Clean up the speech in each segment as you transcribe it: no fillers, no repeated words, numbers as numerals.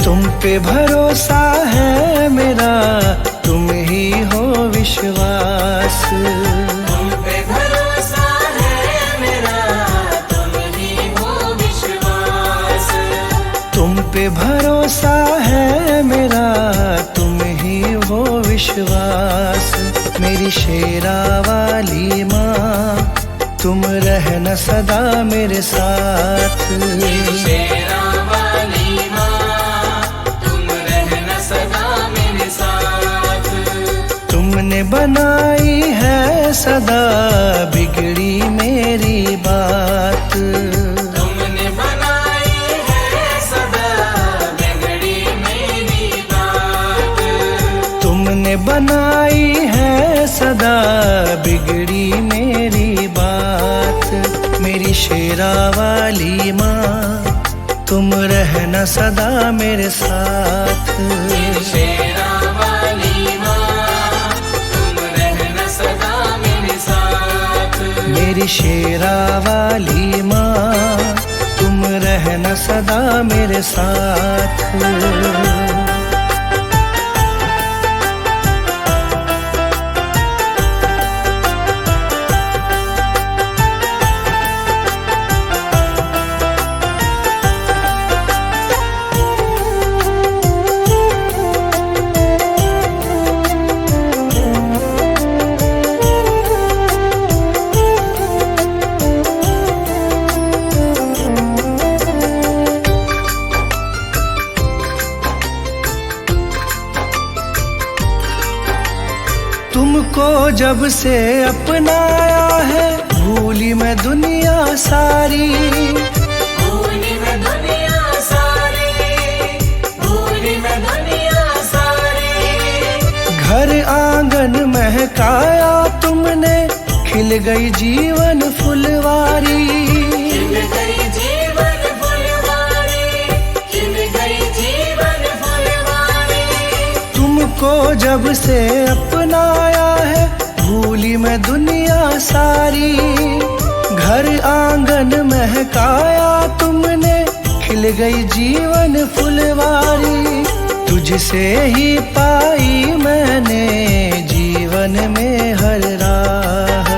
तुम पे भरोसा है मेरा, तुम ही हो विश्वास। तुम पे भरोसा है मेरा, तुम ही हो विश्वास। तुम पे भरोसा है मेरा, तुम ही हो विश्वास। मेरी शेरा वाली माँ, तुम रहना सदा मेरे साथ। मेरी शेरा वाली माँ, तुम रहना सदा मेरे साथ। तुमने बनाई है सदा बिगड़ी मेरी बात। तुमने बनाई है सदा बिगड़ी मेरी बात। तुमने बनाई है सदा बिगड़ी मेरी बात। मेरी शेरा वाली माँ, तुम रहना सदा मेरे साथ। मेरी शेरा वाली माँ, तुम रहना सदा मेरे साथ। मेरी शेरा वाली माँ, तुम रहना सदा मेरे साथ। तुमको जब से अपनाया है, भूली मैं दुनिया सारी। भूली मैं दुनिया सारी, भूली मैं दुनिया सारी। घर आंगन महकाया तुमने, खिल गई जीवन फुलवारी। खिल गई जीवन फुलवारी, खिल गई जीवन फुलवारी। तुमको जब से अपनाया है, भूली मैं दुनिया सारी। घर आंगन महकाया तुमने, खिल गई जीवन फुलवारी। तुझसे ही पाई मैंने जीवन में हर राह।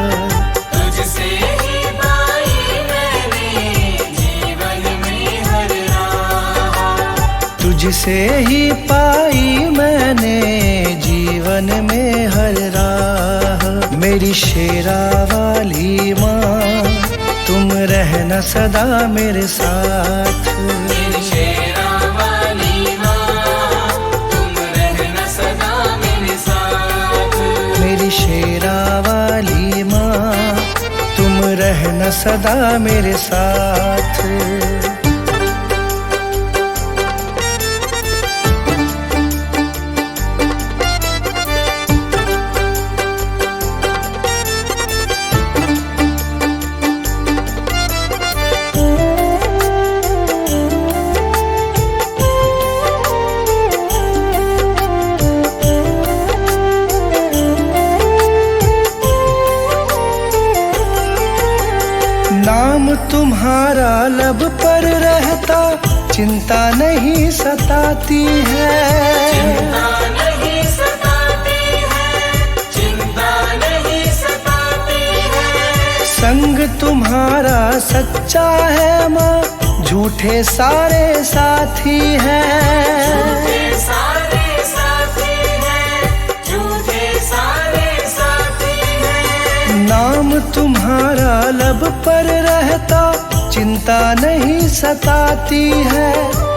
तुझसे ही पाई मैंने जीवन में हर राह। तुझसे ही पाई मैंने जीवन में हर राह। मेरी शेरा वाली माँ, तुम रहना सदा मेरे साथ। मेरी शेरा वाली माँ, तुम रहना सदा मेरे साथ। मेरी शेरा वाली माँ, तुम रहना सदा मेरे साथ। नाम तुम्हारा लब पर रहता, चिंता नहीं सताती है। चिंता नहीं सताती है, चिंता नहीं सताती है। संग तुम्हारा सच्चा है माँ, झूठे सारे साथी हैं। झूठे सारे साथी हैं, झूठे सारे साथी हैं। नाम तुम्हारा लब पर रहता, चिंता नहीं सताती है।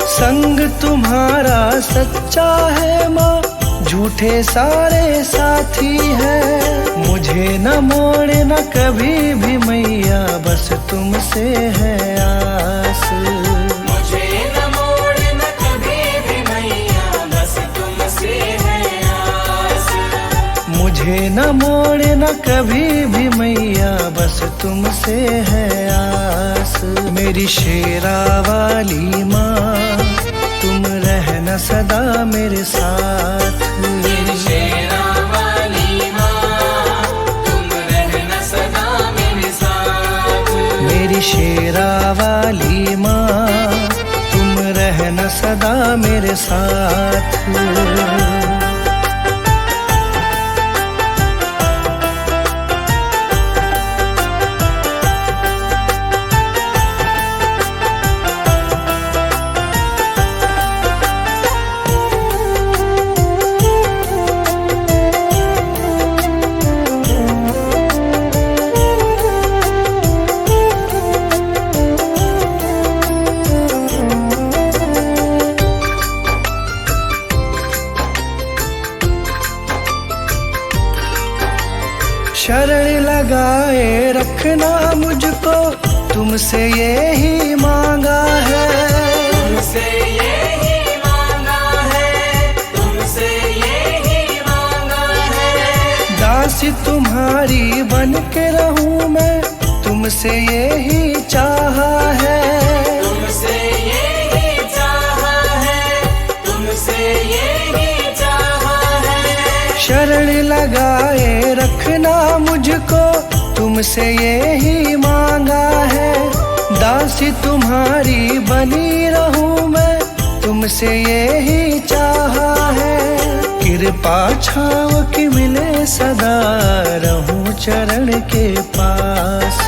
संग तुम्हारा सच्चा है माँ, झूठे सारे साथी हैं। मुझे न मोड़ना कभी भी मैया, बस तुमसे है आस। मुझे न मोड़ना कभी भी मैया, बस तुमसे है आस। मुझे न मोड़ना कभी भी मैया, बस तुमसे है आस। मेरी शेरा वाली माँ, तुम रहना सदा मेरे साथ। मेरी शेरा वाली माँ, तुम रहना सदा मेरे साथ। मेरी शेरा वाली माँ, तुम रहना रहना सदा मेरे साथ। शरण लगाए रखना मुझको, तुमसे यही मांगा है। तुमसे यही मांगा है, तुमसे यही मांगा है। दासी तुम्हारी बन के रहूं मैं, तुमसे यही चाहा है। तुमसे यही चाहा है, तुमसे यही चाहा है। शरण लगाए रखना मुझको, तुमसे यही मांगा है। दासी तुम्हारी बनी रहूं मैं, तुमसे यही चाहा है। कृपा छाँव की मिले सदा, रहूं चरण के पास।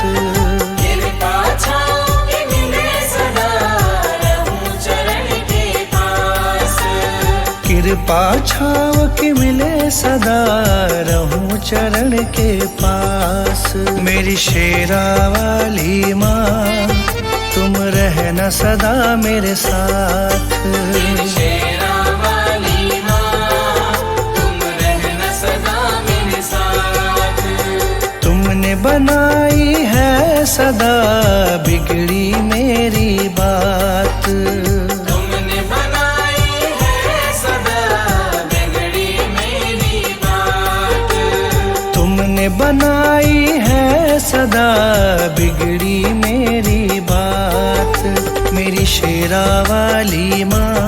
कृपा छाँव की मिले सदा, रहूं चरण के पास। कृपा छाँव की मिले सदा, रहूं चरण के पास। मेरी शेरा वाली माँ, तुम रहना सदा मेरे साथ। मेरी शेरा वाली माँ, तुम रहना सदा मेरे साथ। तुमने बनाई है सदा बिगड़ी मेरी बात। तुमने बनाई है सदा बिगड़ी मेरी बात। तुमने बनाई है सदा बिगड़ी मेरी बात। मेरी शेरा वाली माँ,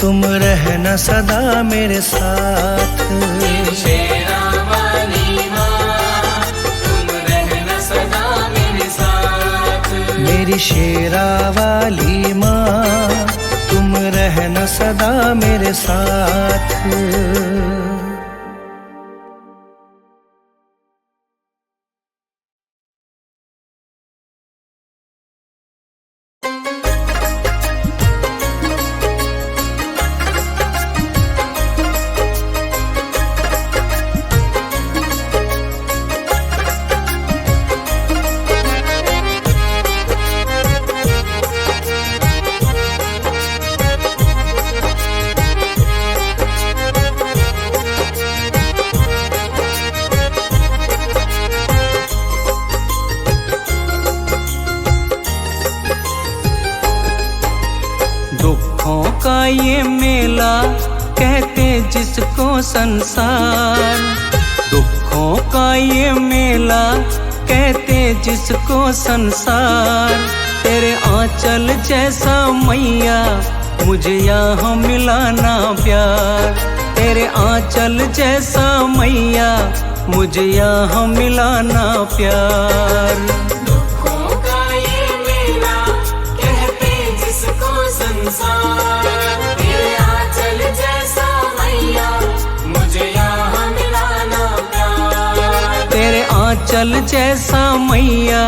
तुम रहना सदा मेरे साथ। मेरी शेरा वाली माँ, तुम रहना सदा मेरे साथ। मेरी शेरा वाली माँ, तुम रहना सदा मेरे साथ। दुखों का ये मेला कहते जिसको संसार। दुखों का ये मेला कहते जिसको संसार। तेरे आंचल जैसा मैया मुझे यहाँ मिला ना प्यार। तेरे आंचल जैसा मैया मुझे यहाँ मिला ना प्यार। दुखों का ये मेला कहते जिसको संसार। तेरे आंचल जैसा मैया मुझे यहाँ मिला ना प्यार। तेरे आंचल जैसा मैया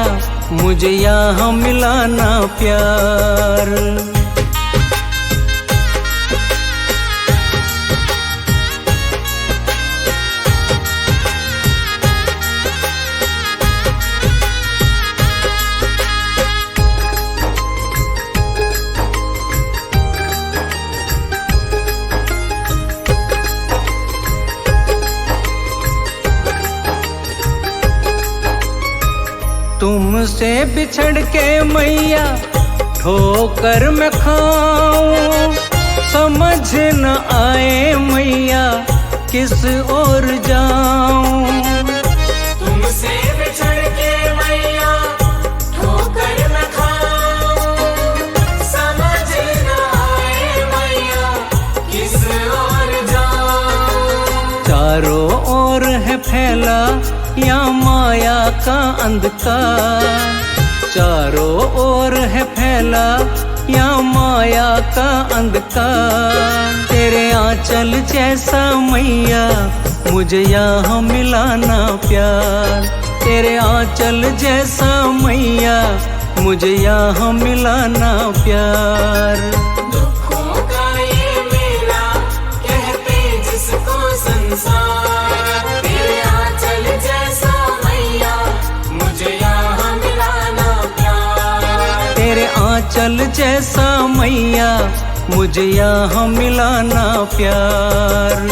मुझे यहाँ मिला ना प्यार। तुमसे बिछड़ के मैया ठोकर मैं खाऊं। समझ न आए मैया किस ओर जाऊं। तुमसे बिछड़ के मैया ठोकर मैं खाऊं। समझ न आए मैया किस ओर जाऊं। चारों ओर है फैला या माया का अंधकार। चारों ओर है फैला या माया का अंधकार। तेरे आंचल जैसा मैया मुझे यहाँ मिलाना प्यार। तेरे आंचल जैसा मैया मुझे यहाँ मिलाना प्यार। दुखों का ये मेला कहते जिसको संसार, तेरे आंचल जैसा मैया मुझे यहाँ मिलाना प्यार। तेरे आंचल जैसा मैया मुझे यहाँ मिलाना प्यार।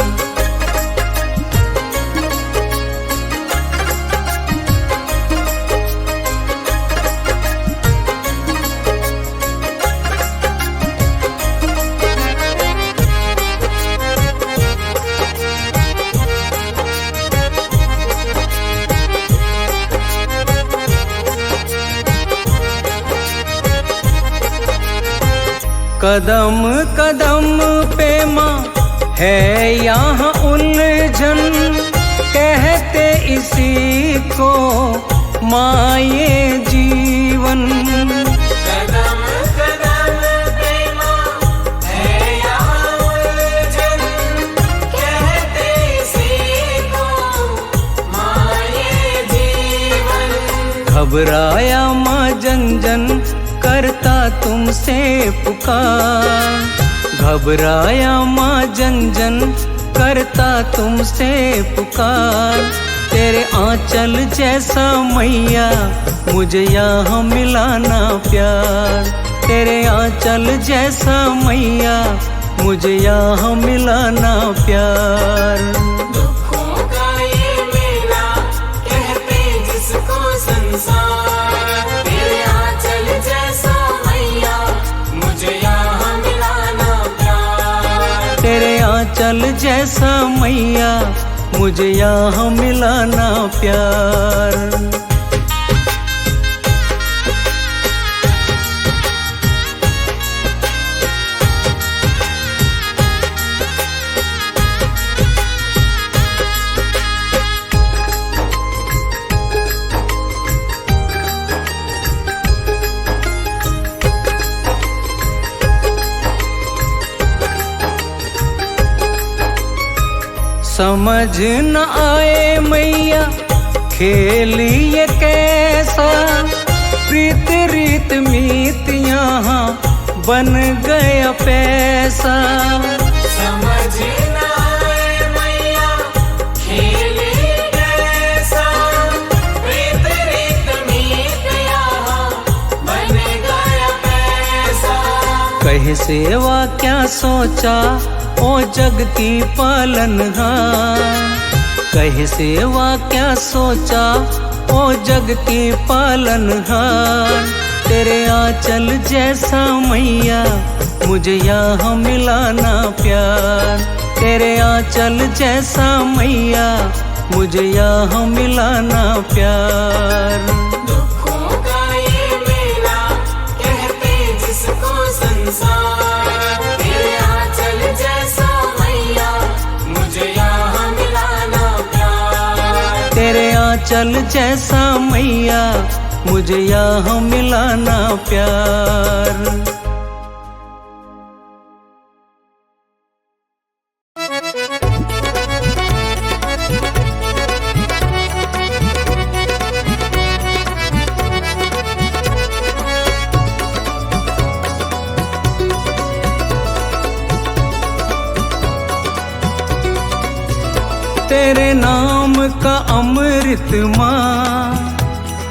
कदम कदम पे माँ है यहाँ उलझन, कहते इसी को माँ ये जीवन। कदम कदम पे माँ है यहाँ उलझन, कहते इसी को माँ ये जीवन। घबराया माँ जन जन करता तुमसे पुकार। घबराया माँ जन जन करता तुमसे पुकार। तेरे आंचल जैसा मैया मुझे यहाँ मिलाना प्यार। तेरे आंचल जैसा मैया मुझे यहाँ मिलाना प्यार। दुखों का ये मेला कहते जिसको संसार, तेरे आंचल जैसा मैया मुझे यहाँ मिलाना प्यार। तेरे आंचल जैसा मैया मुझे यहाँ मिलाना प्यार। समझ न आए मैया खेल ये कैसा, प्रीत रीत मीत यहाँ बन गया पैसा। समझ न आए मैया खेल ये कैसा, प्रीत रीत मीत यहाँ बन गया पैसा। कहे सेवा क्या सोचा ओ जग की पालनहार। कहे सेवा क्या सोचा ओ जग की पालनहार। तेरे आंचल जैसा मैया मुझे यहाँ मिलाना प्यार। तेरे आंचल जैसा मैया मुझे यहाँ मिलाना प्यार। दुखों का ये मेला कहते जिसको संसार, तेरे आंचल जैसा मैया मुझे यहाँ मिलाना प्यार। तेरे आंचल जैसा मैया मुझे यहाँ मिलाना प्यार। तेरे नाम का अमृत माँ,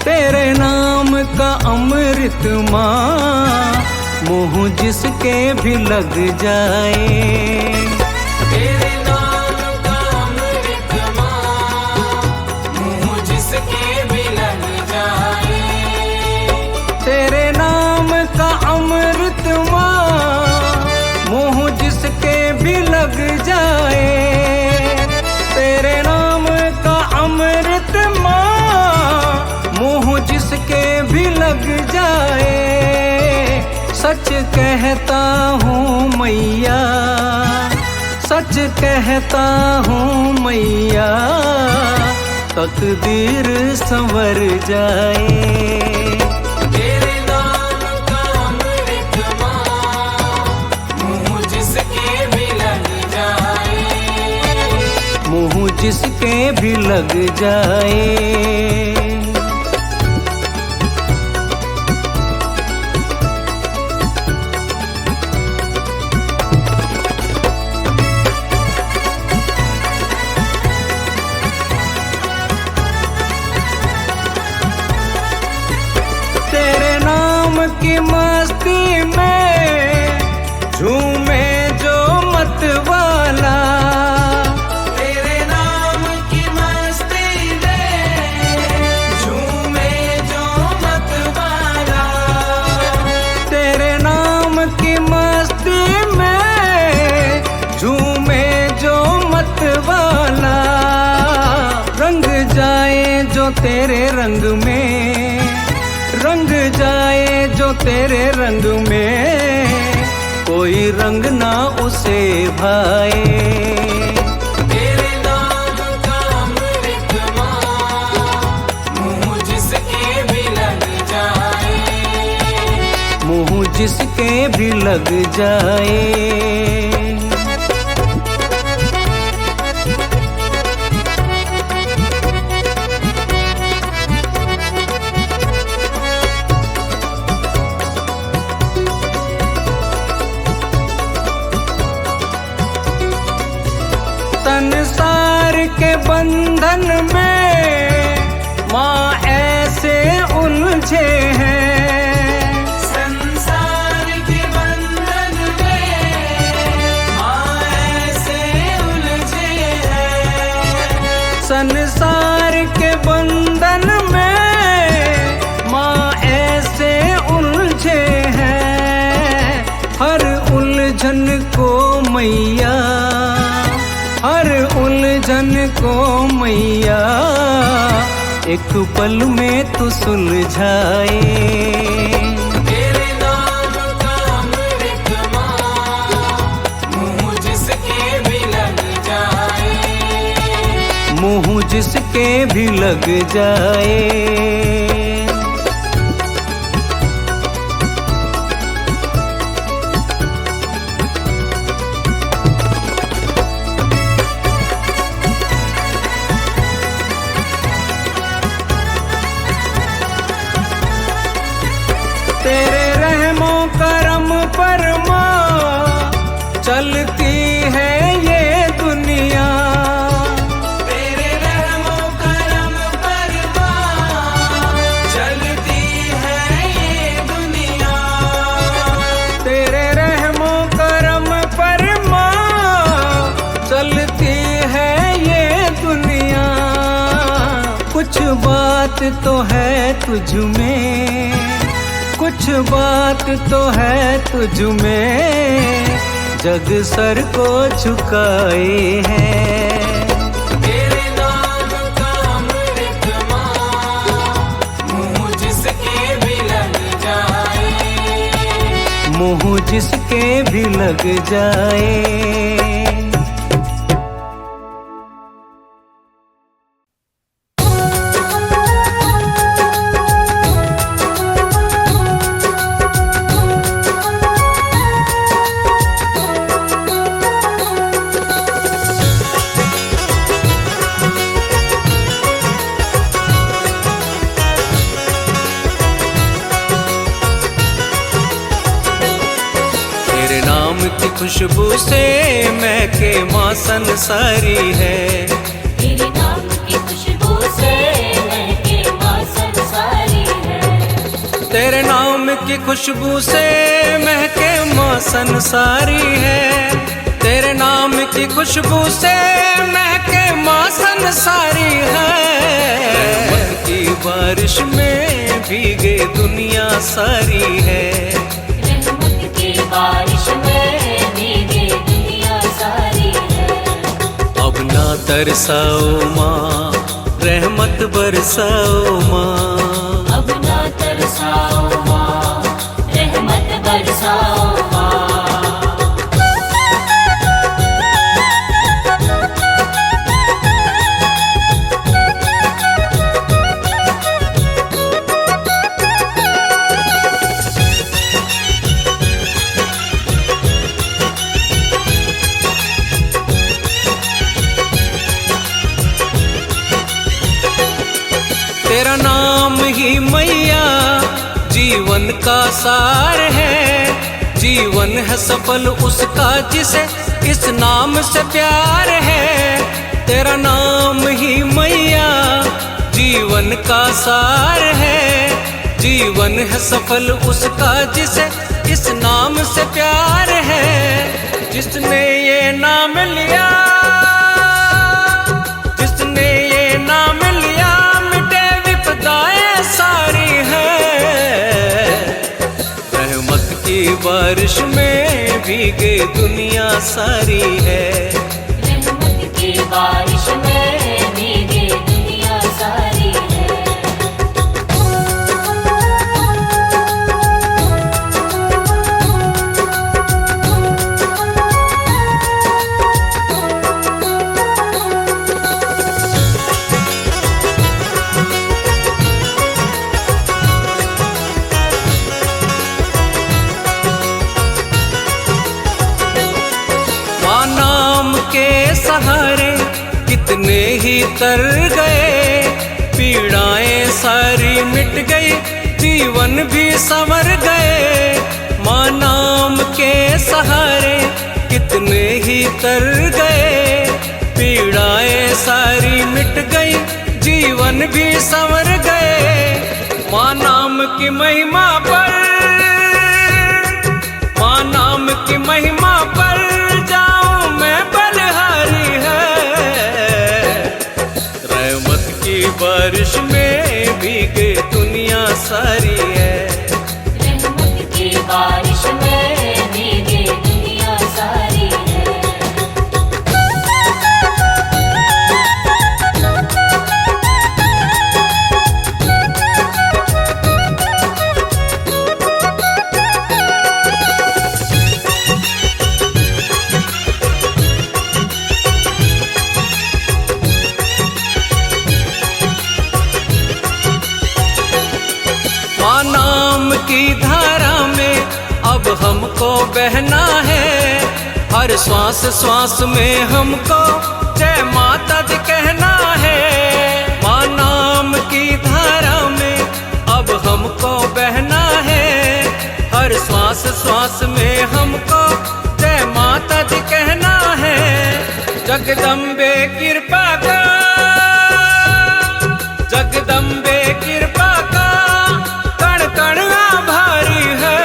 तेरे नाम का अमृत माँ, मोह जिसके भी लग जाए। तेरे नाम का अमृत माँ, मुँह जिसके भी लग जाए। तेरे नाम का अमृत माँ, मोह जिसके भी लग जाए। तेरे नाम का अमृत माँ, मोह जिसके भी लग जाए। सच कहता हूँ मैया, सच कहता हूँ मैया, तकदीर संवर जाए। तेरे नाम का अमृत माँ, जिसके भी लग जाए। तेरे नाम की मस्ती में झूमे जो मत वाला, तेरे नाम की मस्ती में झूमे जो मत वाला, तेरे नाम की मस्ती में झूमे जो मत वाला, रंग जाए जो तेरे रंग में, रंग जाए जो तेरे रंग में, कोई रंग ना उसे भाए। तेरे नाम का अमृत मुँह जिसके भी लग जाए, मुँह जिसके भी लग जाए। संसार के बंधन में माँ ऐसे उलझे हैं, संसार के बंधन में माँ ऐसे उलझे हैं, संसार के बंधन में माँ ऐसे उलझे हैं। हर उलझन को मैया, हर उलझन को मैया एक पल में तू सुलझाए। तेरे नाम का अमृत मुँह जिसके भी लग जाए, मुँह जिसके भी लग जाए। तेरे रहमो करम पर माँ चलती है ये दुनिया, तेरे रहमो करम पर माँ चलती है ये दुनिया, तेरे रहमो करम पर माँ चलती है ये दुनिया। कुछ बात तो है तुझ में, कुछ बात तो है तुझ में, जग सर को झुकाए हैं। तेरे नाम का अमृत मुँह जिसके भी लग जाए, मुँह जिसके भी लग जाए। खुशबू से महके माँ संसारी है, तेरे नाम की खुशबू से महके माँ संसारी है, तेरे नाम की खुशबू से महके माँ संसारी है, तेरे नाम की खुशबू से महके माँ संसारी है। रहमत की बारिश में भीगे दुनिया सारी है, रहमत की बारिश में भीगे दुनिया सारी है। अब ना तरसाओ माँ रहमत बरसाओ माँ, अब ना तरसाओ माँ रहमत बरसाओ माँ। का सार है। जीवन है सफल उसका जिसे इस नाम से प्यार है। तेरा नाम ही मैया जीवन का सार है। जीवन है सफल उसका जिसे इस नाम से प्यार है। जिसने ये नाम लिया, जिसने ये नाम लिया, मिटे विपदाएं सारी है। रहमत की बारिश में भीगे दुनिया सारी है। रहमत की बारिश में भीगे दुनिया सारी है। सहारे कितने ही तर गए, पीड़ाएं सारी मिट गई, जीवन भी संवर गए। माँ नाम के सहारे कितने ही तर गए, पीड़ाएं सारी मिट गई, जीवन भी संवर गए। माँ नाम की महिमा पर, माँ नाम की महिमा पर जाऊं मैं बलिहारी है। रहमत की बारिश में भीगे दुनिया सारी है। रहमत की बारिश में भीगे दुनिया सारी है। माँ नाम की धारा में अब हमको बहना है। हर श्वास श्वास में हमको जय माता दी कहना है। माँ नाम की धारा में अब हमको बहना है। हर श्वास श्वास में हमको जय माता दी कहना है। जगदम्बे कृपा का, जगदम्बे कृपा का कण कण आभारी है।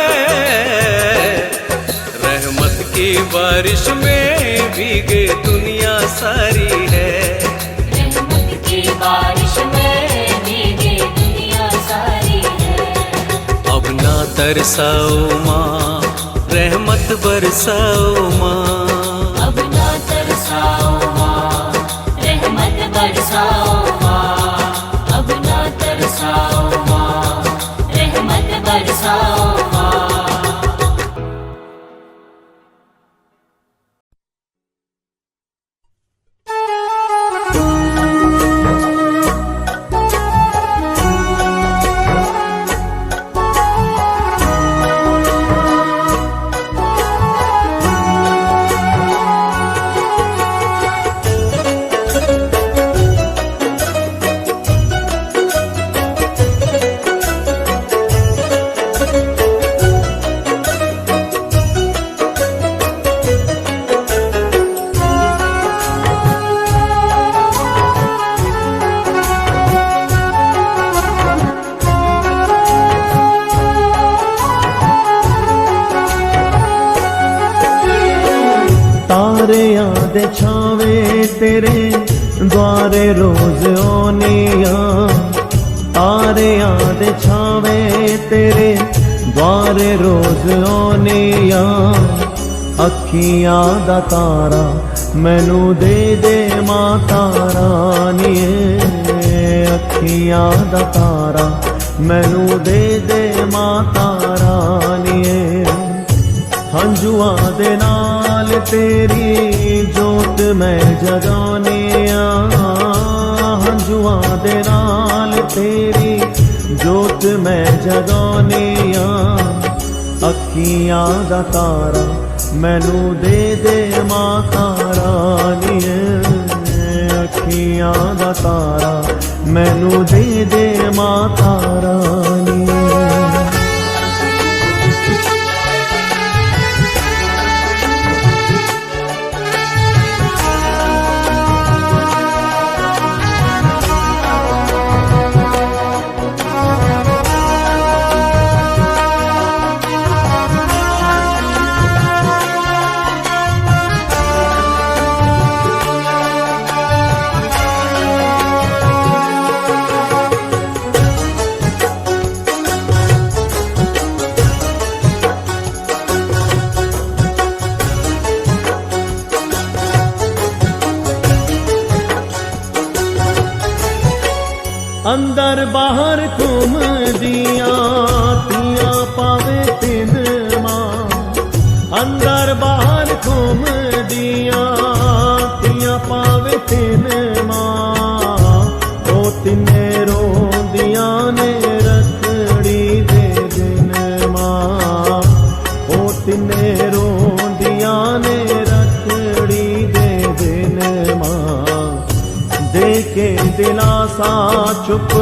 रहमत की बारिश में भीगे दुनिया सारी है। रहमत की बारिश में भीगे दुनिया सारी है। अब ना तरसाओ माँ, रहमत बरसाओ माँ। अब ना तरसाओ माँ, रहमत बरसाओ माँ। अब ना तरसाओ माँ, रहमत बरसाओ माँ। तारे याद छावे तेरे द्वारे रोज ओनिया। तारे याद छावे तेरे द्वारे रोज ओनिया। अखियां दा तारा मैनू दे दे माता रानिए। अखियां दा तारा मैनू दे दे माता रानिए। हंजुआं दे नाल तेरी जोत मैं जगाने आ। हंजुआं दे नाल तेरी जोत मैं जगाने आ। अखियां दा तारा मैनू दे दे माता रानिए। अखियां दा तारा मैनू दे दे माता रानिए। ਅੰਦਰ ਬਾਹਰ ਘੁੰਮਦੀਆਂ ਧੀਆਂ ਪਾਵੇ ਤਿੰਨ ਮਾਂ, ਅੰਦਰ ਬਾਹਰ ਘੁੰਮਦੀਆਂ ਧੀਆਂ ਪਾਵੇ ਤਿੰਨ ਮਾਂ, ਉਹ ਤਿੰਨੇ ਰੋਂਦੀਆਂ ਨੇ ਰੱਖੜੀ ਦੇ ਦਿਨ ਮਾਂ, ਉਹ ਤਿੰਨੇ ਰੋਂਦੀਆਂ ਨੇ ਰੱਖੜੀ ਦੇ ਦਿਨ ਮਾਂ, ਦੇ ਕੇ ਦਿਲਾਸਾ ਚੁੱਪ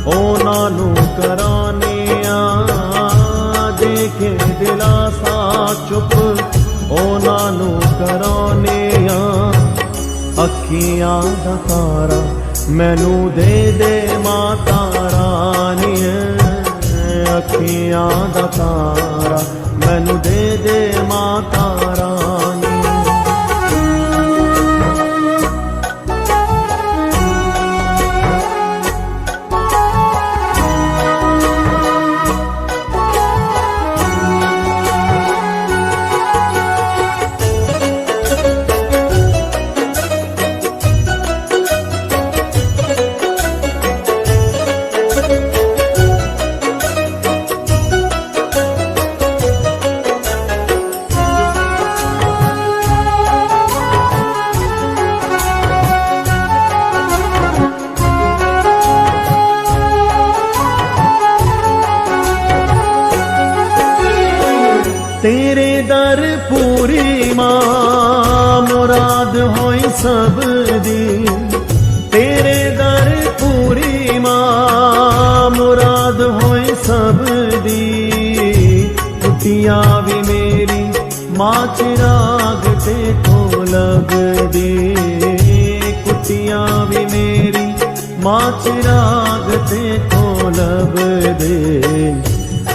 ਉਹਨਾਂ ਨੂੰ ਕਰਾਨੇ ਆ, ਦੇ ਕੇ ਦਿਲਾਸਾ ਚੁੱਪ ਉਹਨਾਂ ਨੂੰ ਕਰਾਨੇ ਆ, ਅੱਖੀਆਂ ਦਾ ਤਾਰਾ ਮੈਨੂੰ ਦੇ ਮਾਤਾ ਰਾਣੀ, ਅੱਖੀਆਂ ਦਾ ਤਾਰਾ ਮੈਨੂੰ ਦੇ ਮਾਤਾ ਰਾਣੀ। तेरे दर पूरी मां मुराद होई सब दी, तेरे दर पूरी मां मुराद होई सब दी, कुटिया भी मेरी मां चिराग ते तो लगदी, कुटिया भी मेरी मां चिराग ते तो लगदे,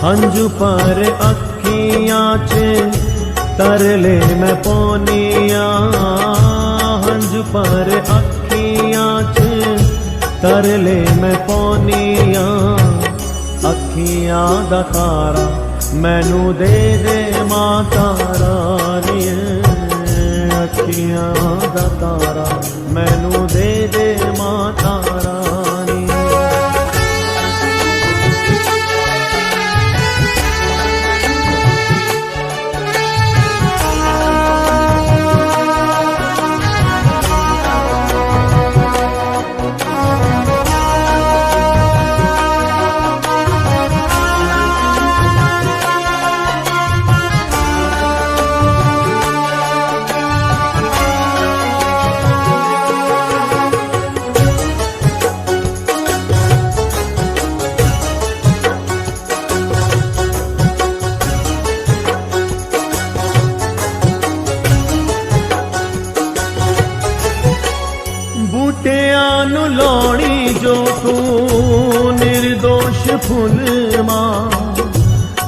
हंजू पर अखियां च तरले मैं पौनिया, हंजू पर अखियां च तरले मैं पौनिया, अखियां दा तारा मैनू दे माता रानी, अखियां दा तारा मैनू दे माता रानी। ਬੂਟਿਆਂ ਨੂੰ ਲਾਉਣੀ ਜੋ ਤੂੰ ਨਿਰਦੋਸ਼ ਫੁੱਲ ਮਾਂ,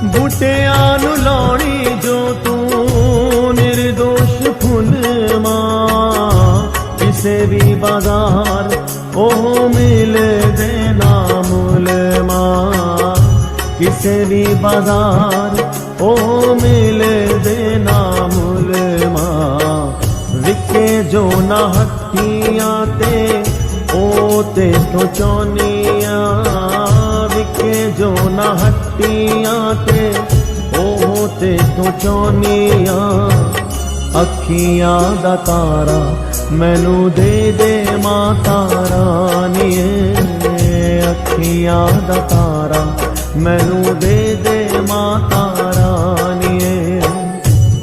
ਬੂਟਿਆਂ ਨੂੰ ਲਾਉਣੀ ਜੋ ਤੂੰ ਨਿਰਦੋਸ਼ ਫੁੱਲ ਮਾਂ, ਕਿਸੇ ਵੀ ਬਾਜ਼ਾਰ ਉਹ ਮਿਲਦੇ ਨਾ ਮੁੱਲ ਮਾਂ, ਕਿਸੇ ਵੀ ਬਾਜ਼ਾਰ ਉਹ ਮਿਲਦੇ ਨਾ ਮੁੱਲ ਮਾਂ, ਵਿਕੇ ਜੋ ਨਾ ਹੱਥੀਆਂ ਤੇ ਉਹ ਤੇ ਤੋਂ ਚੋਨੀਆਂ, ਵਿਕੇ ਜੋ ਨਾ ਹੱਥੀਆਂ ਤੇ ਉਹ ਤੇ ਤੋਂ ਚੋਨੀਆਂ, ਅੱਖੀਆਂ ਦਾ ਤਾਰਾ ਮੈਨੂੰ ਦੇ ਮਾਤਾ ਰਾਣੀ, ਅੱਖੀਆਂ ਦਾ ਤਾਰਾ ਮੈਨੂੰ ਦੇ ਮਾਤਾ ਰਾਣੀ,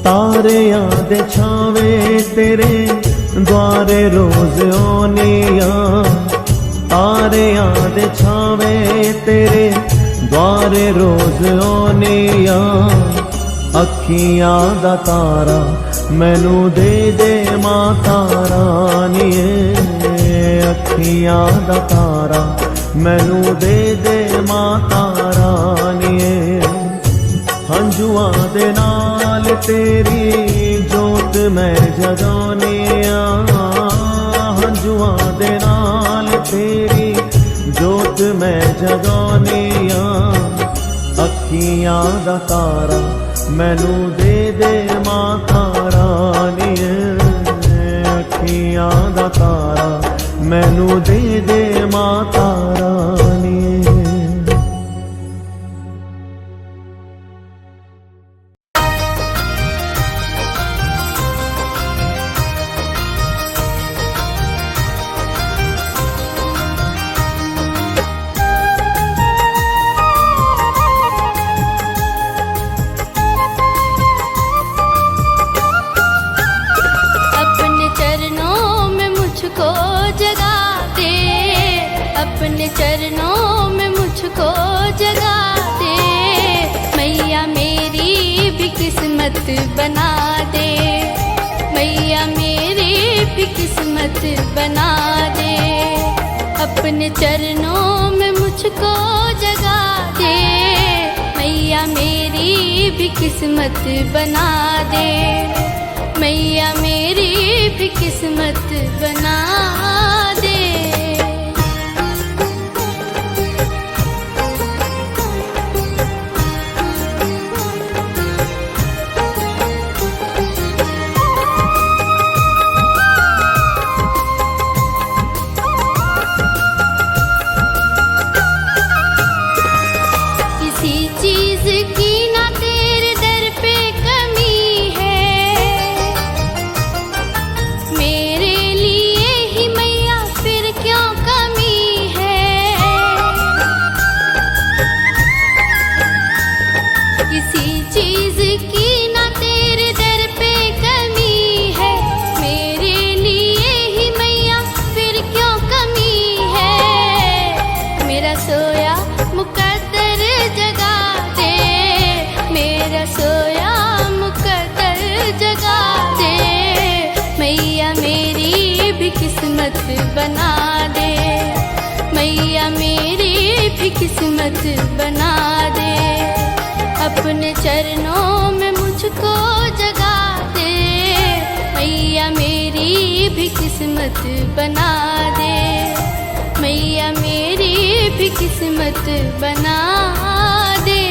ਤਾਰਿਆਂ ਦੇ ਛਾਵੇਂ ਤੇਰੇ ਦੁਆਰੇ ਰੋਜ਼ ਆਉਣੀਆਂ, ਤਾਰਿਆਂ ਦੇ ਛਾਵੇਂ ਤੇਰੇ ਦੁਆਰੇ ਰੋਜ਼ ਆਉਣੀਆਂ, ਅੱਖੀਆਂ ਦਾ ਤਾਰਾ ਮੈਨੂੰ ਦੇ ਮਾਤਾ ਰਾਣੀ, ਅੱਖੀਆਂ ਦਾ ਤਾਰਾ ਮੈਨੂੰ ਦੇ ਮਾਤਾ ਰਾਣੀ, ਹੰਝੂਆਂ ਦੇ ਨਾਲ ਤੇਰੀ ਜੋਤ ਮੈਂ ਜਗਾਉਣੀ ਆ, ਹੰਝੂਆਂ ਦੇ ਨਾਲ ਤੇਰੀ ਜੋਤ ਮੈਂ ਜਗਾਉਣੀ ਆ, ਅੱਖੀਆਂ ਦਾ ਤਾਰਾ ਮੈਨੂੰ ਦੇ ਮਾਤਾ ਰਾਣੀ, ਅੱਖੀਆਂ ਦਾ ਤਾਰਾ ਮੈਨੂੰ ਦੇ ਮਾਤਾ ਰਾਣੀ। अपने चरणों में मुझको जगा दे, मैया मेरी भी किस्मत बना दे, मैया मेरी भी किस्मत बना दे। अपने चरणों में मुझको जगा दे, मैया मेरी भी किस्मत बना दे, मैया मेरी भी किस्मत बना दे। किसी चीज की ना तेरे दर पे कमी है, मेरे लिए ही मैया फिर क्यों कमी है। किसी चीज की ना तेरे दर पे कमी है, मेरे लिए ही मैया फिर क्यों कमी है। मेरा सोया मुकद्दर जगा दे, मेरा सोया मुकद्दर जगा दे, मैया मेरी भी किस्मत बना दे, मैया मेरी भी किस्मत बना दे। अपने चरणों में मुझको जगा दे, मैया मेरी भी किस्मत बना दे, मैया मेरी भी किस्मत बना दे।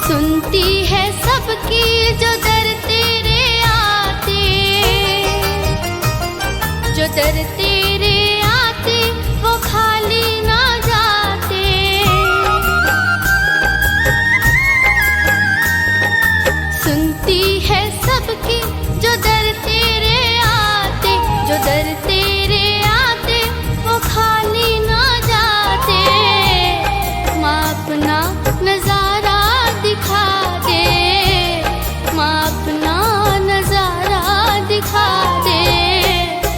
सुनती है सबकी जो दर तेरे आते, जो दर तेरे आते वो खाली ना जाते। सुनती है सबकी जो दर तेरे आते, जो दर तेरे आते वो खाली ना जाते। माँ अपना नजारा दिखा दे, माँ अपना नजारा दिखा दे,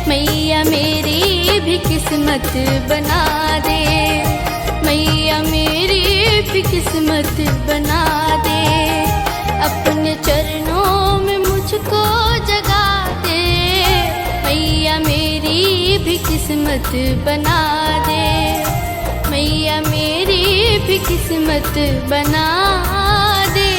मैया मेरी भी किस्मत बना दे, मैया मेरी भी किस्मत बना दे। अपने चरणों में मुझको जगा दे, मैया मेरी भी किस्मत बना दे, मैया मेरी भी किस्मत बना दे।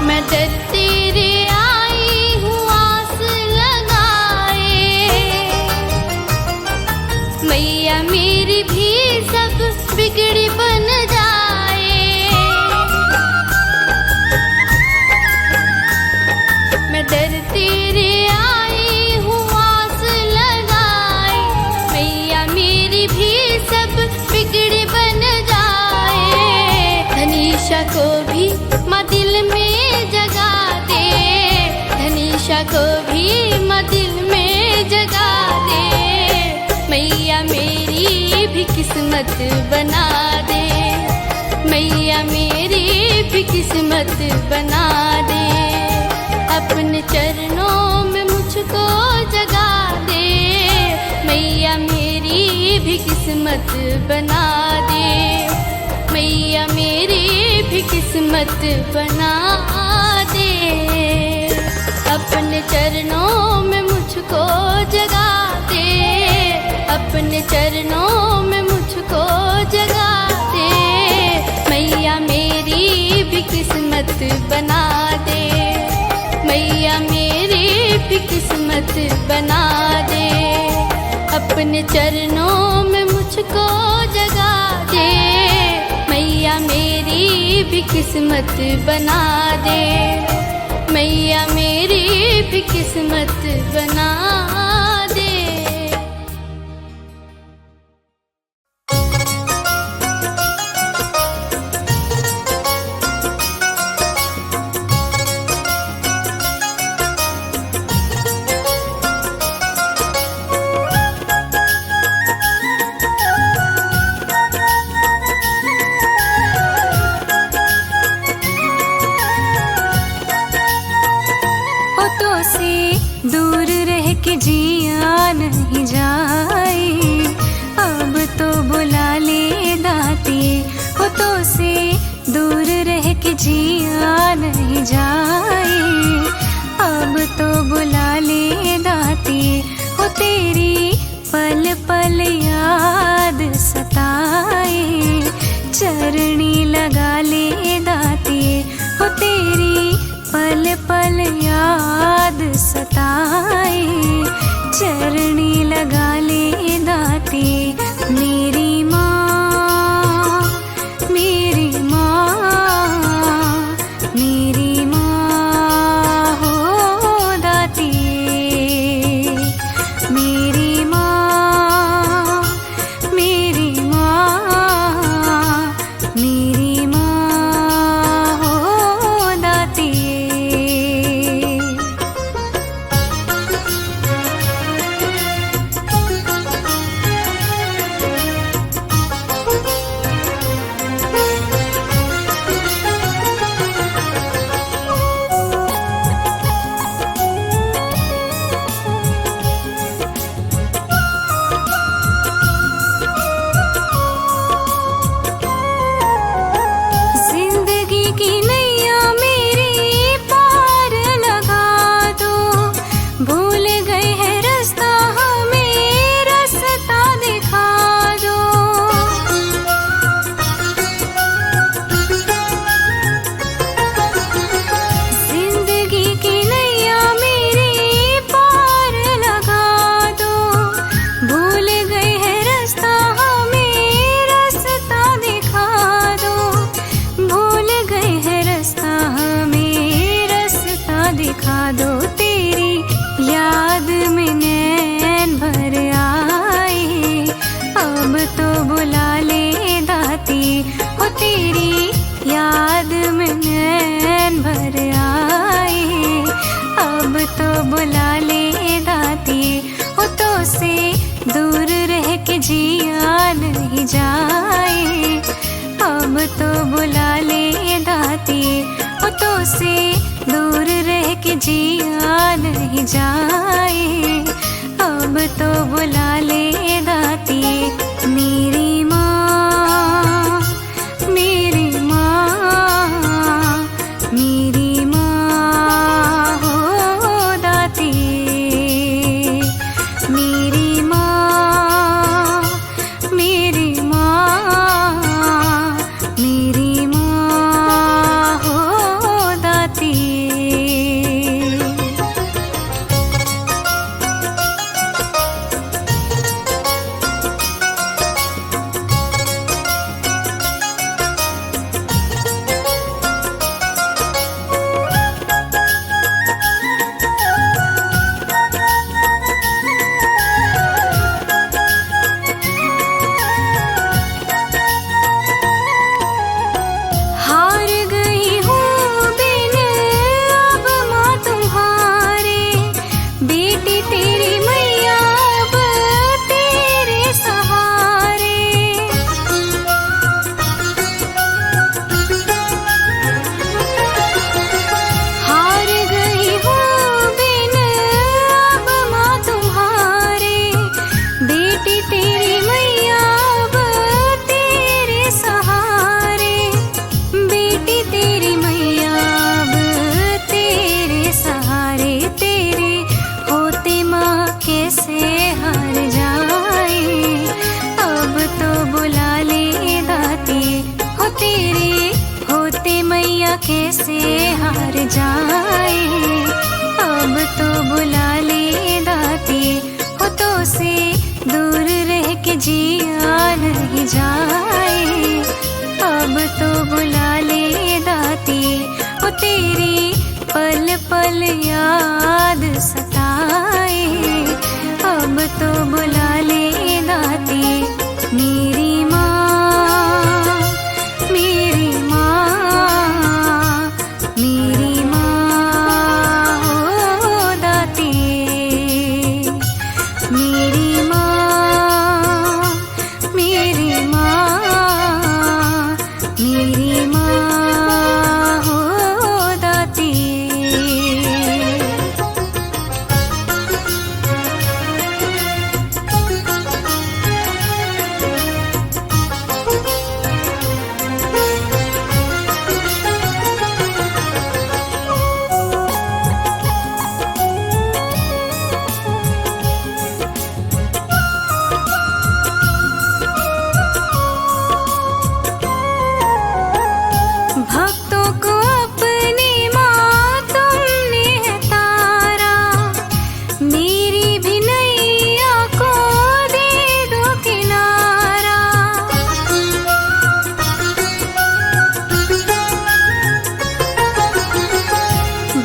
मैं दर तेरे आई हूँ आस लगाए, मैया मेरी भी सब बिगड़ी बन जाए। मैं दर तेरे आई हूँ आस लगाए, मैया मेरी भी सब बिगड़ी बन जाए। धनीशा को भी माँ दिल में जगा दे, धनीशा को भी माँ दिल में जगा दे, मैया मेरी भी किस्मत बना दे, मैया मेरी भी किस्मत बना दे। अपने चरणों में मुझको जगा दे, मैया मेरी भी किस्मत बना दे, मैया मेरी भी किस्मत बना दे। अपने चरणों में मुझको जगा दे, अपने चरणों में मुझको जगा दे, मैया मेरी भी किस्मत बना दे, मैया मेरी भी किस्मत बना दे। अपने चरणों में मुझको जगा दे, मैया मेरी भी किस्मत बना दे, मैया मेरी भी किस्मत बना दे। दूर रह के जिया नहीं जाए, अब तो बुला ले दाती। होठों से दूर रह के जिया नहीं जाए, अब तो बुला ले दाती। हो तेरी पल पल याद सताए, चरणी लगा ले दाती। हो तेरी पल पल याद सताए, चरणी लगा ले दाती। मेरी माँ, मेरी माँ, मेरी माँ हो दाती। मेरी माँ, मेरी माँ, मेरी माँ हो दाती। जिया नहीं जाए, अब तो बुला ले दाती। होठों से दूर रह के जिया नहीं जाए, अब तो बुला ले दाती। मेरी माँ, मेरी माँ, मेरी माँ हो दाती। मेरी माँ, मेरी माँ, मेरी माँ हो दाती। हार गई हूँ बिन अब माँ तुम्हारे, बेटी तेरी मैया अब तेरे सहारे। हार गई हूँ बिन अब माँ तुम्हारे, बेटी तेरी मैया अब तेरे सहारे। बेटी तेरी मैया अब तेरे सहारे, तेरे होते माँ कैसे हार जाए, अब तो बुला ले दाती। हो तेरे होते मैया कैसे हार जाए, अब तो बुला ले दाती। होठों से दूर रह के जिया नहीं जाए, अब तो बुला ले पल याद सताए, अब तो बुला ले दाती मेरी माँ, मेरी माँ, मेरी माँ हो दाती, मेरी माँ, मेरी माँ, मेरी माँ हो दाती। भक्तों को अपनी माँ तुमने है तारा, मेरी भी नैया को दे दो किनारा।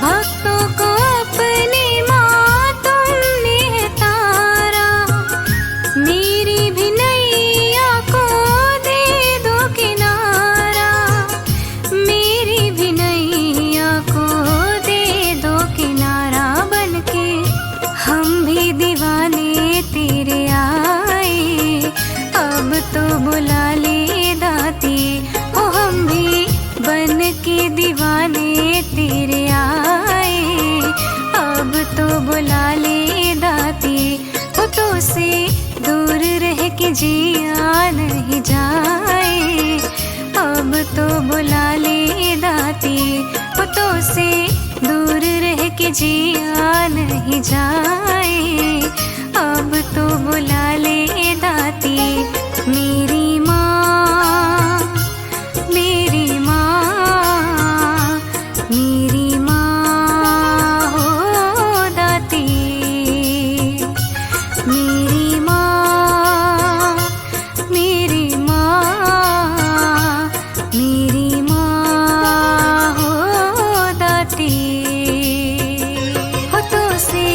भक्तों को अपनी माँ तुमने है तारा, मेरी भी नैया को दे दो किनारा, मेरी भी नैया को दे दो किनारा। बनके हम भी दीवाने तेरे आए, अब तो बुला ले दाती, ओ हम भी बन के दीवाने तेरे आए, अब तो बुला ले दाती। ओ तो से दूर रह के जिया नहीं जाए, अब तो बुला ले दाती, ओ तो से दूर रह के जिया नहीं जाए, अब तो बुला ले दाती मेरी माँ, मेरी माँ, मेरी माँ हो दाती, मेरी माँ, मेरी माँ, मेरी माँ हो दाती। हो तो से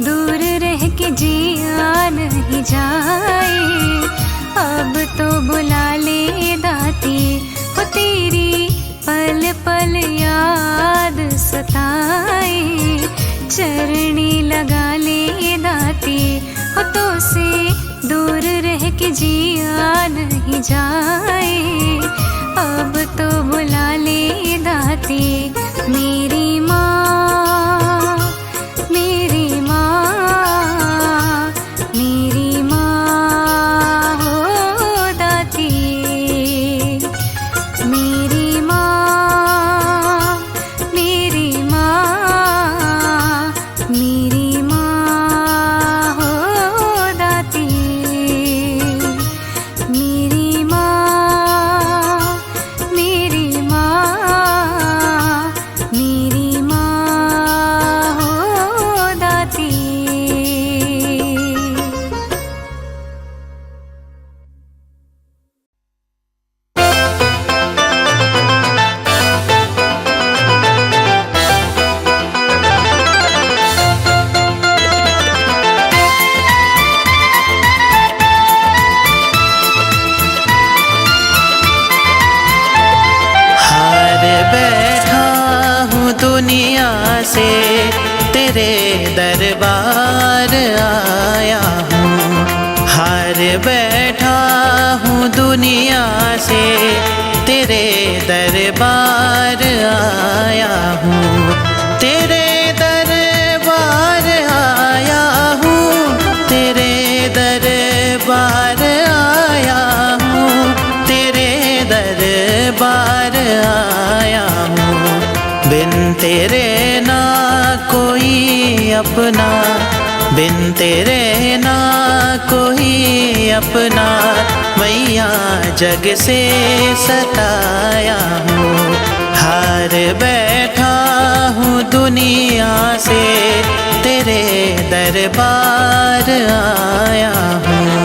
दूर रह के जिया नहीं जाए, अब तो बुला ले दाती, हो तेरी पल पल याद सताए, चरणी लगा ले दाती, हो तो से दूर रह के जिया नहीं जाए, अब तो बुला ले दाती मेरी माँ, मेरी माँ, मेरी माँ हो दाती, मेरी माँ, मेरी माँ, मेरी माँ हो दाती, मेरी माँ, मेरी माँ, मेरी माँ हो दाती। हार बैठा हूँ दुनिया से, तेरे दरबार आया हूँ। हार बैठा हूँ दुनिया से, तेरे दरबार आया हूँ। तेरे दरबार आया हूँ, तेरे दरबार आया हूँ, तेरे दरबार आया हूँ। बिन तेरे ना कोई अपना, बिन तेरे ना कोई अपना, मैया जग से सताया हूँ। हार बैठा हूँ दुनिया से, तेरे दरबार आया हूँ।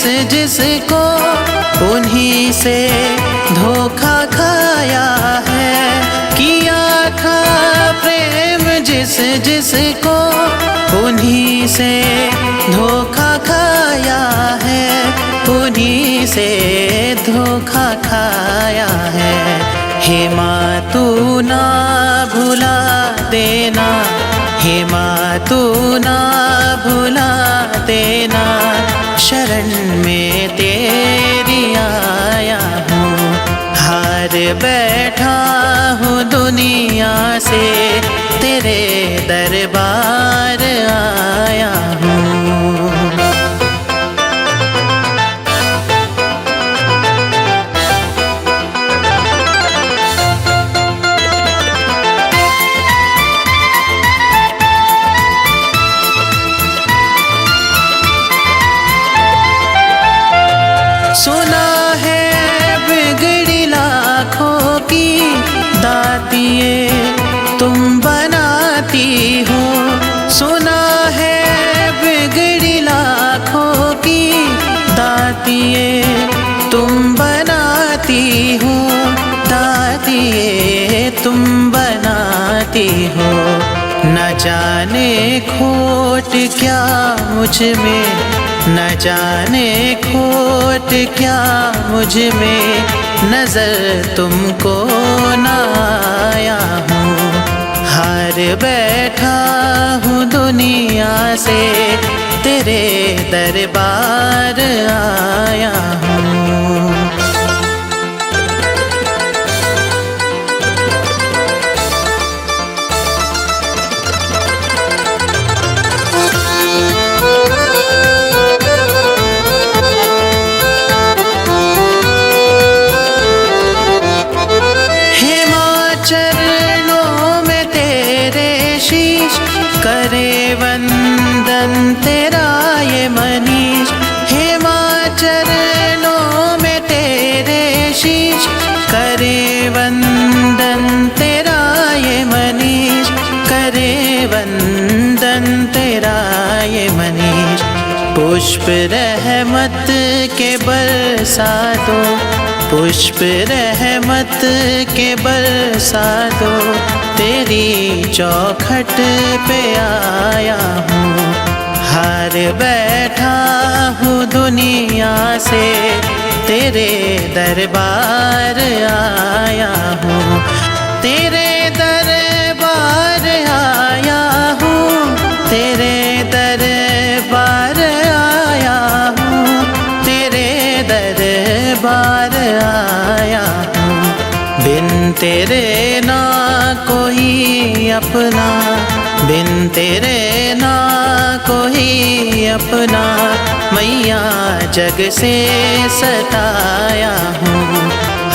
जिसको उन्हीं से धोखा खाया है। किया था प्रेम जिसको उन्हीं से धोखा खाया है, उन्हीं से धोखा खाया है। हे माँ तू ना भुला देना, हे माँ तू ना भुला देना, शरण में तेरी आया हूँ। हार बैठा हूँ दुनिया से, तेरे दरबार आया हूँ। सुना है बिगड़ी लाखों की दातिये तुम बनाती हो। सुना है बिगड़ी लाखों की दातिये तुम बनाती हो, दातिये तुम बनाती हो। न जाने खोट क्या मुझ में, न जाने खोट क्या मुझ में, नजर तुमको न आया हूँ। हार बैठा हूँ दुनिया से, तेरे दरबार आया हूँ। चरणों में तेरे शीश करे वंदन तेरा ये मनीष। हे माँ चरणों में तेरे शीश करे वंदन तेरा ये मनीष, करे वंदन तेरा ये मनीष। पुष्प रहमत के बरसा दो, पुष्प रहमत के बरसा दो, तेरी चौखट पे आया हूँ। हार बैठा हूँ दुनिया से, तेरे दरबार आया हूँ। तेरे दरबार आया हूँ, तेरे दरबार आया हूँ, तेरे दरबार आया हूँ। बिन तेरे ना कोई अपना, बिन तेरे ना कोई अपना, मैया जग से सताया हूँ।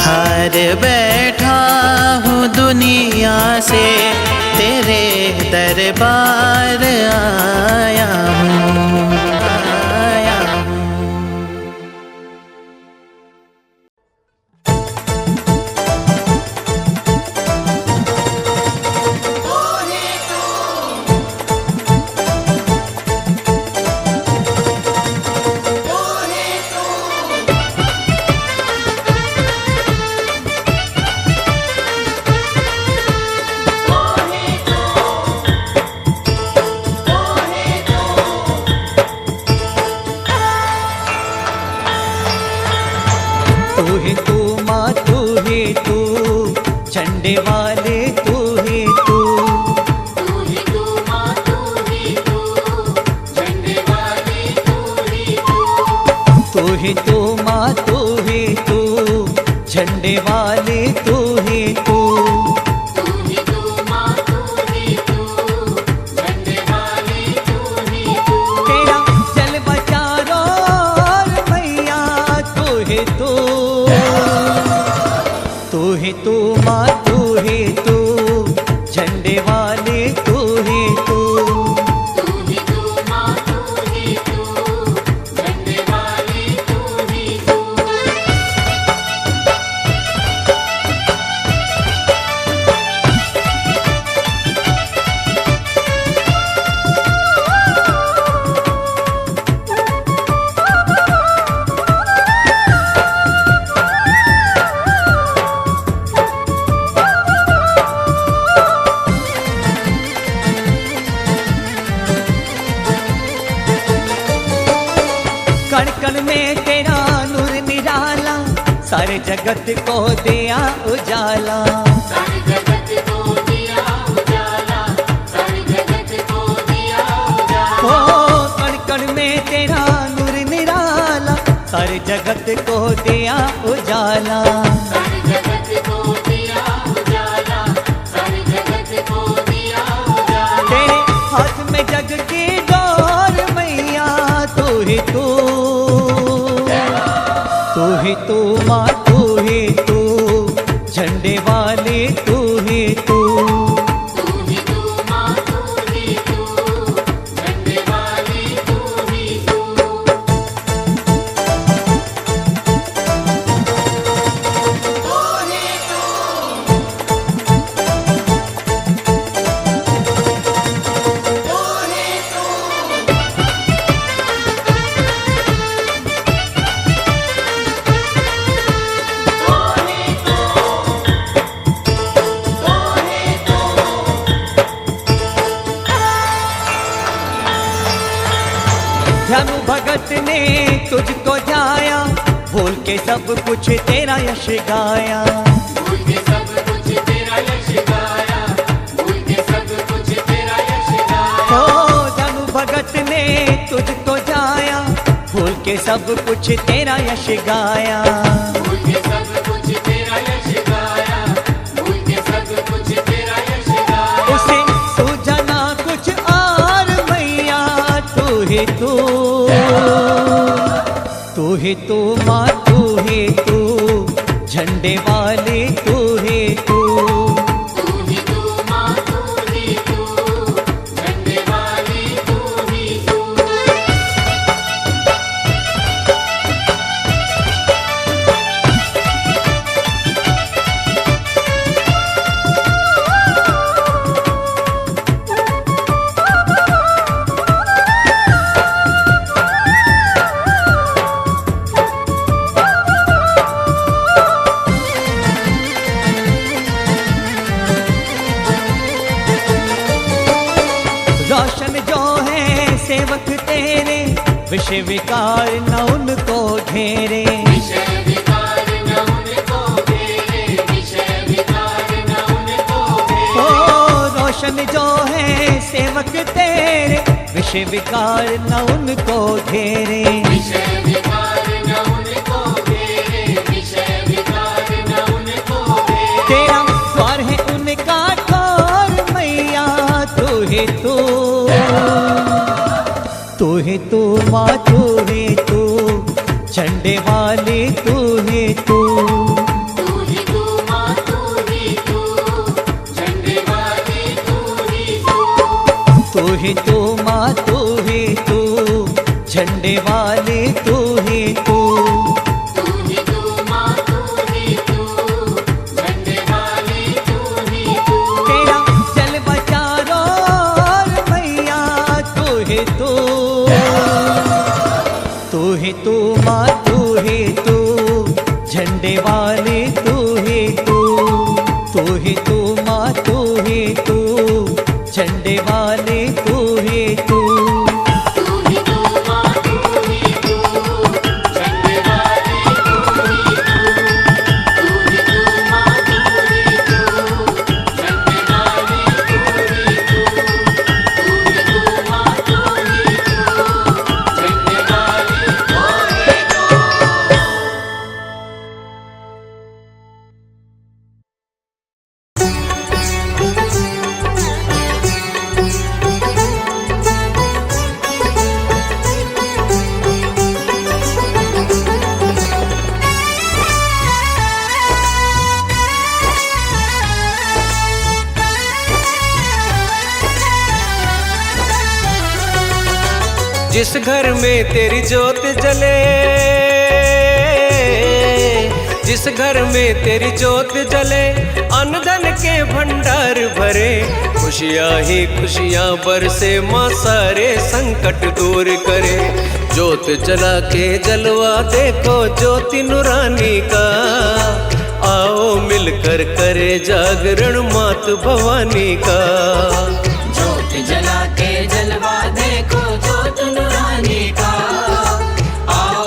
हार बैठा हूँ दुनिया से, तेरे दरबार आया हूँ, आया हूँ। तू ही तू माँ, तू ही तू, झंडे वाले तू ही तू। तू ही तू माँ, तू ही तू, झंडे वाले तू ही तू। तू ही तू माँ, तू ही तू, झंडे वाले तू ही तू। तू ही तू माँ, तू ही तू, झंडे वाले तू ही तू। तेरा जलवा चारों ओर मैया, तू ही तू। तू ही तू माँ, तू ही तू, झंडे वाले तू ही तू। तू ही तू माँ, तू ही तू, झंडे वाले तू ही तू। कण में तेरा नूर निराला, सारे जगत को दिया उजाला। सारे जगत को दिया उजाला, सारे जगत को दिया उजाला। ओ कण कण में तेरा नूर निराला, सारे जगत को दिया उजाला। सारे जगत को दिया उजाला, सारे जगत को दिया उजाला। तेरे हाथ में जग की डोर मैया, तू ही तू तू माँ तू ही तू, झंडे वाली तू ही तू। तू ही तू माँ तू ही तू, झंडे वाली तू ही तू। ध्यानु भगत ने तुझको जाया, भूल के सब कुछ तेरा यश गाया। भूल के सब कुछ तेरा यश गाया, भूल के सब कुछ तेरा यश गाया। ओ ध्यानु भगत ने तुझको जाया, भूल के सब कुछ तेरा यश गाया। भूल के सब कुछ तेरा यश गाया, भूल के सब कुछ तेरा यश गाया। उसे सूझा ना कुछ और मैया, तू ही तू माँ तू ही तू, झंडे वाली तू ही तू। तू ही तू माँ तू ही तू, झंडे वाली तू ही तू। रोशन जो है सेवक तेरे, विषय विकार न उनको घेरे। विषय विकार न उनको घेरे, विषय विकार न उनको घेरे। ओ रोशन जो है सेवक तेरे, विषय विकार न उनको घेरे। विषय विकार न उनको घेरे, विषय विकार न उनको घेरे। तेरा द्वार है उनका ठोर मैया, तू ही तू माँ तू ही तू, झंडे वाली तू ही तू। तू ही तू माँ तू ही तू, झंडे वाली तू ही तू। तू ही तू माँ तू ही तू, झंडे वाली तू ही तू। तू ही तू माँ तू ही तू, झंडे वाली तू ही तू। तेरा जलवा चारों ओर मैया, तू ही तू माँ तू ही तू, झंडे वाली तू ही तू। तू ही तू माँ तू ही तू, झंडे वाली तू ही तू। तू ही तू माँ तू ही तू, झंडे वाली तू ही तू। तू ही तू माँ तू ही तू, झंडे वाली तू ही तू। तू ही तू माँ तू ही तू, झंडे वाली तू ही तू। जिस घर में तेरी जोत जले, जिस घर में तेरी जोत जले, अन्न धन के भंडार भरे। खुशियाँ ही खुशियाँ बरसे, माँ सारे संकट दूर करे। जोत जला के जलवा देखो ज्योति नूरानी का, आओ मिलकर करे जागरण मात भवानी का। ज्योत जला के जलवा देखो ज्योत नूरानी का, आओ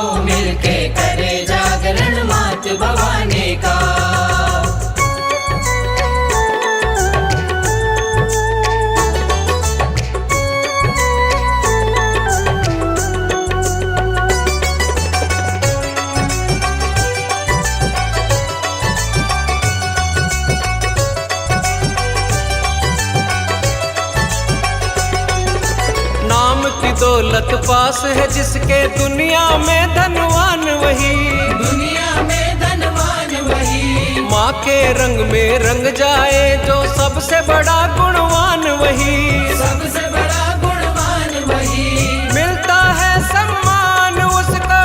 की दौलत पास है जिसके, दुनिया में धनवान वही, दुनिया में धनवान वही। माँ के रंग में रंग जाए जो सबसे बड़ा गुणवान वही, सबसे बड़ा गुणवान वही। मिलता है सम्मान उसका,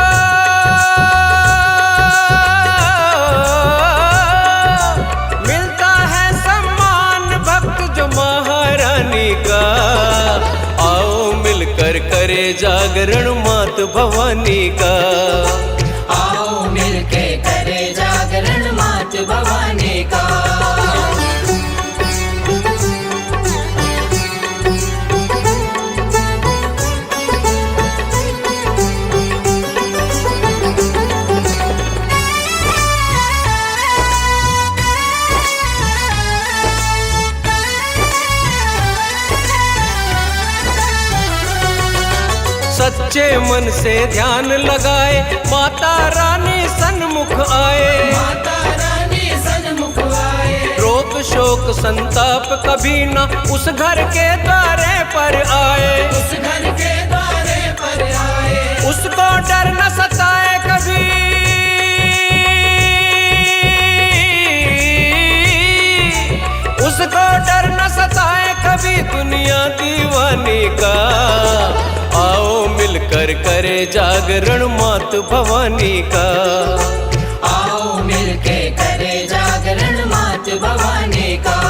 मिलता है सम्मान भक्त जो महारानी का। आओ मिलकर करे जागरण मात भवानी का। आओ मिलके करे जागरण मात भवानी का। सच्चे मन से ध्यान लगाए माता रानी सन्मुख आए, माता रानी सन्मुख आए। रोग शोक संताप कभी न उस घर के द्वारे पर आए, उस घर के द्वारे पर आए। उसको डर न सताए कभी, उसको डर न सताए कभी दुनिया दीवानी का। आओ मिलकर करे जागरण मात भवानी का। आओ मिलके करे जागरण मात भवानी का।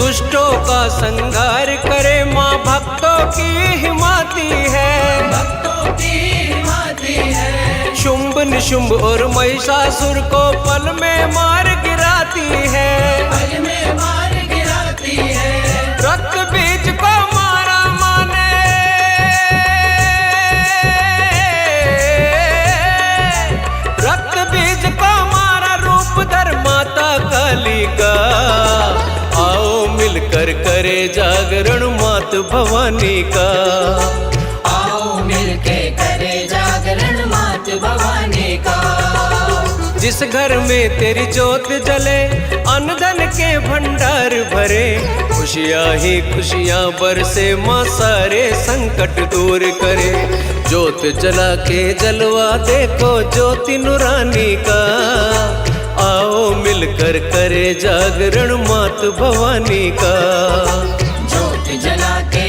दुष्टों का संहार करे माँ भक्तों की हिमाती है, भक्तों की हिमाती है। शुंभ निशुंभ और महिषासुर को पल में मार गिराती है, पल में मार गिराती है। रक्त बीज को मारा माने, रक्त बीज को मारा रूप धर माता काली का। आओ मिलकर करे जागरण मात भवानी का। आओ मिलके करे जागरण मात भवानी का। जिस घर में तेरी जोत जले अन्न धन के भंडार भरे, खुशियाँ ही खुशियाँ बरसे माँ सारे संकट दूर करे। जोत जला के जलवा देखो ज्योति नूरानी का। आओ मिलकर करे जागरण मात भवानी का। जोत जला के